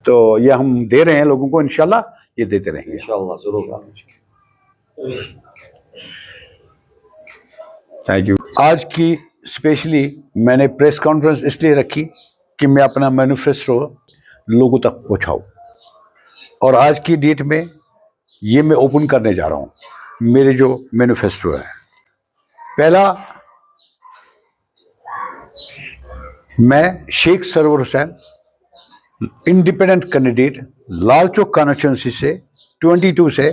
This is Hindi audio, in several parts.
तो ये हम दे रहे हैं लोगों को, इंशाल्लाह ये देते रहेंगे इंशाल्लाह जरूर। Thank you. आज की स्पेशली मैंने प्रेस कॉन्फ्रेंस इसलिए रखी कि मैं अपना मैनिफेस्टो लोगों तक पहुंचाऊं, और आज की डेट में ये मैं ओपन करने जा रहा हूं मेरे जो मैनिफेस्टो है। पहला, मैं Sheikh Sarwar Hussain, independent candidate, Lal Chowk constituency से 22 से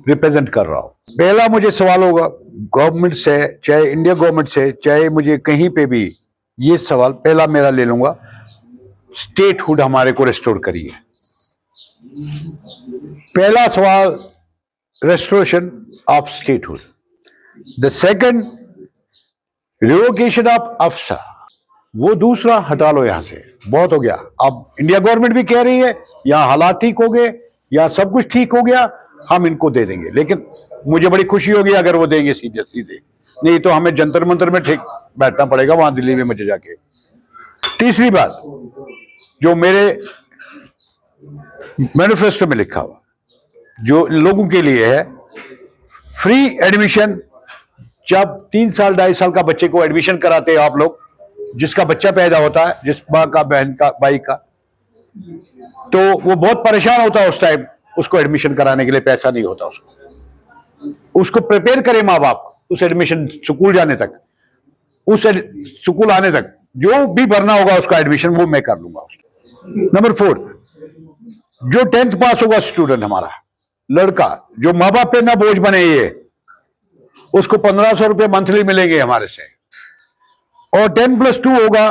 रिप्रेजेंट कर रहा हूं। पहला मुझे सवाल होगा गवर्नमेंट से, चाहे इंडिया गवर्नमेंट से, चाहे मुझे कहीं पे भी, ये सवाल पहला मेरा ले लूंगा, स्टेटहुड हमारे को रिस्टोर करिए। पहला सवाल, restoration of statehood. The second, revocation of AFSPA, वो दूसरा हटा लो, यहां से बहुत हो गया। अब इंडिया गवर्नमेंट भी कह रही है यहां हालात ठीक हो गए या सब कुछ ठीक हो गया, हम इनको दे देंगे, लेकिन मुझे बड़ी खुशी होगी अगर वो देंगे सीधे सीधे, नहीं तो हमें जंतर मंतर में ठीक बैठना पड़ेगा वहां दिल्ली में मुझे जाके। तीसरी बात जो मेरे मैनिफेस्टो में लिखा हुआ जो लोगों के लिए है, फ्री एडमिशन। जब 3 साल 2.5 साल का बच्चे को एडमिशन कराते हैं आप लोग, जिसका बच्चा पैदा होता है, जिस माँ का, बहन का, भाई का, तो वो बहुत परेशान होता है उस टाइम, उसको एडमिशन कराने के लिए पैसा नहीं होता, उसको प्रिपेयर करे माँ बाप उस एडमिशन स्कूल जाने तक, उस स्कूल आने तक जो भी भरना होगा उसका एडमिशन वो मैं कर लूंगा। नंबर 4, जो 10th पास होगा स्टूडेंट हमारा लड़का, जो माँ बाप पे ना बोझ बने, ये उसको 1500 रुपये मंथली मिलेंगे हमारे से, और 10+2 होगा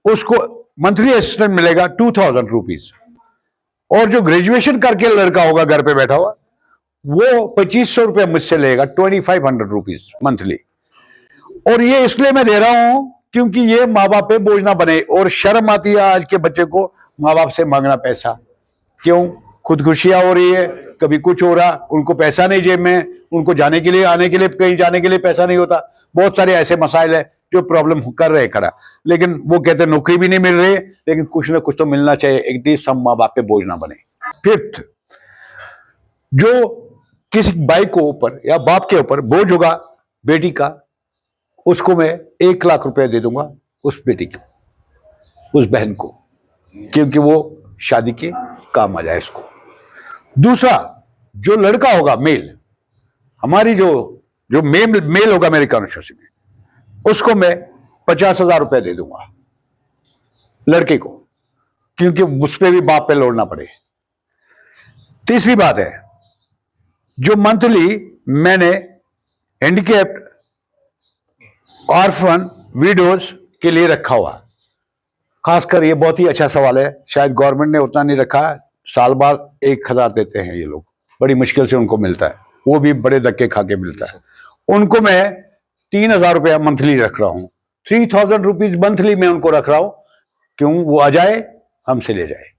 उसको मंथली असिस्टेंट मिलेगा 2000 रुपीज, और जो ग्रेजुएशन करके लड़का होगा घर पे बैठा हुआ वो 2500 रुपये मुझसे लेगा, 2500 रुपीज मंथली। और ये इसलिए मैं दे रहा हूं क्योंकि ये माँ बाप पे बोझ ना बने, और शर्म आती है आज के बच्चे को माँ बाप से मांगना पैसा। क्यों? खुदकुशियां हो रही है, कभी कुछ हो रहा, उनको पैसा नहीं जेब में, उनको जाने के लिए, आने के लिए, कहीं जाने के लिए पैसा नहीं होता। बहुत सारे ऐसे मसाइल है जो प्रॉब्लम कर रहे खड़ा, लेकिन वो कहते नौकरी भी नहीं मिल रही, लेकिन कुछ ना कुछ तो मिलना चाहिए, एटलीस्ट हम माँ बाप पे बोझ ना बने। फिफ्थ, जो किसी भाई को ऊपर या बाप के ऊपर बोझ होगा बेटी का, उसको मैं 1 लाख रुपए दे दूंगा उस बेटी को, उस बहन को, क्योंकि वो शादी के काम आ जाए इसको। दूसरा, जो लड़का होगा मेल, हमारी जो मेल होगा मेरी कॉन्स्टिट्यूंसी में, उसको मैं 50,000 रुपए दे दूंगा लड़के को, क्योंकि उस पर भी बाप पे लौटना पड़े। तीसरी बात है, जो मंथली मैंने हैंडीकैप्ड, ऑर्फन, विडोज के लिए रखा हुआ, खासकर ये बहुत ही अच्छा सवाल है, शायद गवर्नमेंट ने उतना नहीं रखा, साल बाद 1000 देते हैं ये लोग, बड़ी मुश्किल से उनको मिलता है, वो भी बड़े धक्के खा के मिलता है। उनको मैं 3000 रुपया मंथली रख रहा हूं, 3000 रुपीज मंथली में उनको रख रहा हूं, क्यों? वो आ जाए हमसे ले जाए।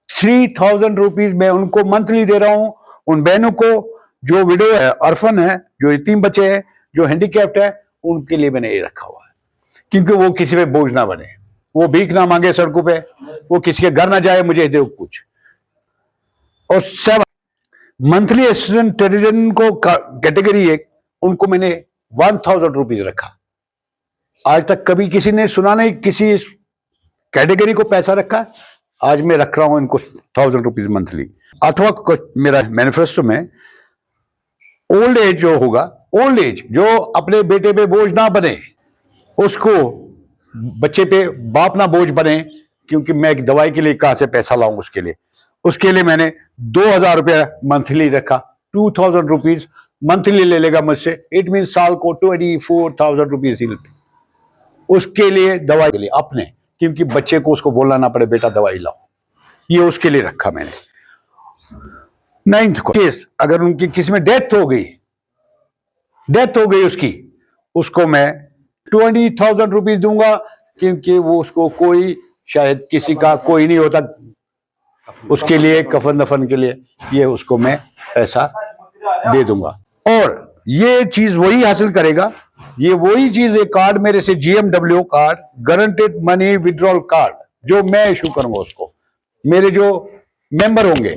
3000 रुपीज मैं उनको मंथली दे रहा हूं, उन बहनों को जो विडो है, ऑर्फन है, जो यतीम बच्चे हैं, जो हैंडीकैप्ड है, उनके लिए मैंने ये रखा हुआ है, क्योंकि वो किसी पे बोझ ना बने, वो भीख ना मांगे सड़कों पे, वो किसी के घर ना जाए मुझे दो कुछ। और 7, मंथली असिस्टेंट टेरिटन को कैटेगरी 1, उनको मैंने 1000 रुपीज रखा। आज तक कभी किसी ने सुना नहीं किसी कैटेगरी को पैसा रखा, आज मैं रख रहा हूं इनको 1000 रुपीज मंथली। अथवा मेरा मैनिफेस्टो में ओल्ड एज जो होगा, ओल्ड एज जो अपने बेटे पे बोझ ना बने, उसको बच्चे पे बाप ना बोझ बने, क्योंकि मैं एक दवाई के लिए कहां से पैसा लाऊं उसके लिए मैंने 2000 रुपया मंथली रखा, 2000 रुपीज मंथली ले लेगा मुझसे, इट मीन साल को 24,000 रुपीज उसके लिए, दवाई के लिए अपने, क्योंकि बच्चे को उसको बोलना ना पड़े बेटा दवाई लाओ, ये उसके लिए रखा मैंने। 9th को केस, अगर उनकी किसी में डेथ हो गई उसको मैं 20,000 रुपीज दूंगा, क्योंकि वो उसको कोई, शायद किसी का कोई नहीं होता, उसके लिए कफन दफन के लिए ये उसको मैं पैसा दे दूंगा। और ये चीज वही हासिल करेगा, ये वही चीज, एक कार्ड मेरे से GMW card, guaranteed money withdrawal card, जो मैं इशू करूंगा उसको, मेरे जो मेंबर होंगे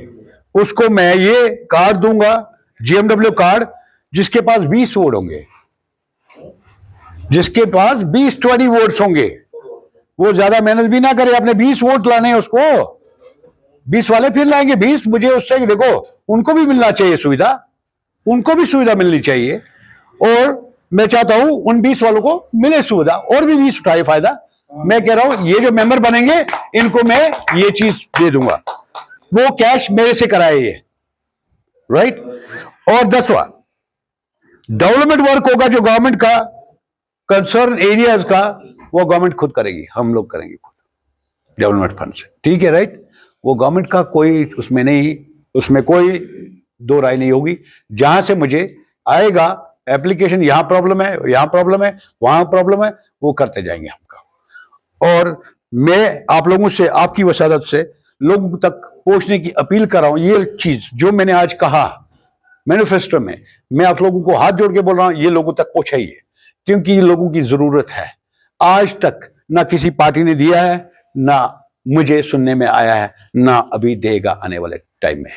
उसको मैं ये कार्ड दूंगा, GMW कार्ड, जिसके पास 20 वोट होंगे, जिसके पास 20 वोट्स होंगे, वो ज्यादा मेहनत भी ना करे, अपने 20 वोट लाने हैं उसको, 20 वाले फिर लाएंगे 20, मुझे उससे देखो उनको भी मिलना चाहिए सुविधा, उनको भी सुविधा मिलनी चाहिए, और मैं चाहता हूं उन 20 वालों को मिले सुविधा, और भी 20 उठाए फायदा। मैं कह रहा हूं ये जो मेंबर बनेंगे इनको मैं ये चीज दे दूंगा, वो कैश मेरे से कराए ये, राइट। और 10वां, डेवलपमेंट वर्क होगा जो गवर्नमेंट का कंसर्न एरियाज का, वो गवर्नमेंट खुद करेगी, हम लोग करेंगे खुद डेवलपमेंट फंड से, ठीक है, राइट। वो गवर्नमेंट का कोई उसमें नहीं, उसमें कोई दो राय नहीं होगी। जहां से मुझे आएगा एप्लीकेशन, यहां प्रॉब्लम है, यहां प्रॉब्लम है, वहां प्रॉब्लम है, वो करते जाएंगे हम काम। और मैं आप लोगों से, आपकी वसादत से लोगों तक पहुंचने की अपील कर रहा हूं, ये चीज जो मैंने आज कहा मैनिफेस्टो में, मैं आप लोगों को हाथ जोड़ के बोल रहा हूं, ये लोगों तक पहुंचाइए, क्योंकि ये लोगों की जरूरत है। आज तक ना किसी पार्टी ने दिया है, ना मुझे सुनने में आया है, ना अभी देगा आने वाले टाइम में।